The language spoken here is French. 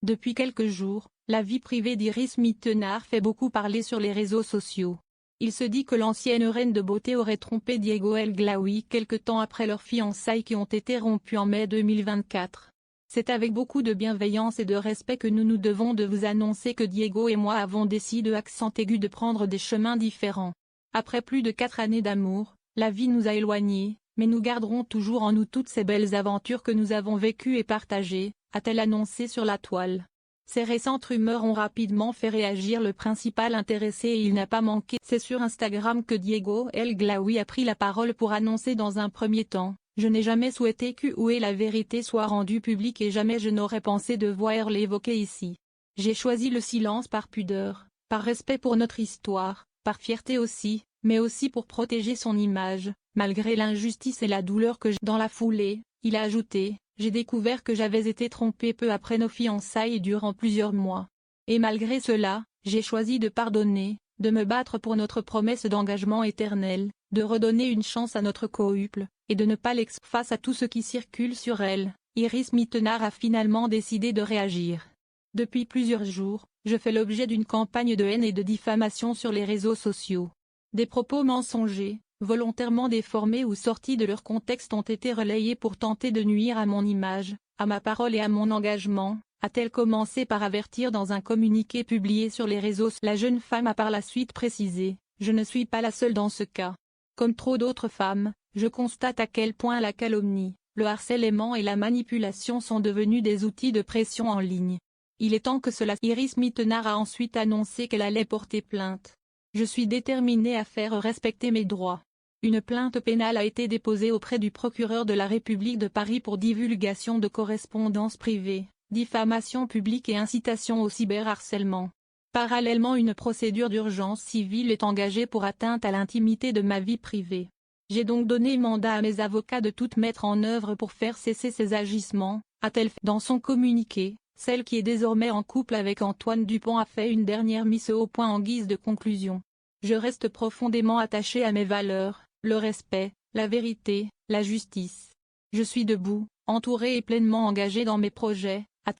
Depuis quelques jours, la vie privée d'Iris Mittenard fait beaucoup parler sur les réseaux sociaux. Il se dit que l'ancienne reine de beauté aurait trompé Diego El Glaoui quelque temps après leurs fiançailles qui ont été rompues en mai 2024. C'est avec beaucoup de bienveillance et de respect que nous nous devons de vous annoncer que Diego et moi avons décidé accent aigu de prendre des chemins différents. Après plus de 4 années d'amour, la vie nous a éloignés, mais nous garderons toujours en nous toutes ces belles aventures que nous avons vécues et partagées, a-t-elle annoncé sur la toile. Ces récentes rumeurs ont rapidement fait réagir le principal intéressé et il n'a pas manqué. C'est sur Instagram que Diego El Glaoui a pris la parole pour annoncer dans un premier temps: je n'ai jamais souhaité que la vérité soit rendue publique et jamais je n'aurais pensé devoir l'évoquer ici. J'ai choisi le silence par pudeur, par respect pour notre histoire, par fierté aussi, mais aussi pour protéger son image, malgré l'injustice et la douleur que j'ai. Dans la foulée, il a ajouté: j'ai découvert que j'avais été trompé peu après nos fiançailles et durant plusieurs mois. Et malgré cela, j'ai choisi de pardonner, de me battre pour notre promesse d'engagement éternel, de redonner une chance à notre couple, et de ne pas l'exposer. Face à tout ce qui circule sur elle, Iris Mittenard a finalement décidé de réagir. Depuis plusieurs jours, je fais l'objet d'une campagne de haine et de diffamation sur les réseaux sociaux. Des propos mensongers, volontairement déformés ou sortis de leur contexte ont été relayés pour tenter de nuire à mon image, à ma parole et à mon engagement, a-t-elle commencé par avertir dans un communiqué publié sur les réseaux. La jeune femme a par la suite précisé: je ne suis pas la seule dans ce cas. Comme trop d'autres femmes, je constate à quel point la calomnie, le harcèlement et la manipulation sont devenus des outils de pression en ligne. Il est temps que cela. Iris Mittenard a ensuite annoncé qu'elle allait porter plainte. Je suis déterminée à faire respecter mes droits. Une plainte pénale a été déposée auprès du procureur de la République de Paris pour divulgation de correspondances privées, diffamation publique et incitation au cyberharcèlement. Parallèlement, une procédure d'urgence civile est engagée pour atteinte à l'intimité de ma vie privée. J'ai donc donné mandat à mes avocats de tout mettre en œuvre pour faire cesser ces agissements, a-t-elle fait. Dans son communiqué, celle qui est désormais en couple avec Antoine Dupont a fait une dernière mise au point en guise de conclusion. Je reste profondément attachée à mes valeurs, le respect, la vérité, la justice. Je suis debout, entourée et pleinement engagée dans mes projets,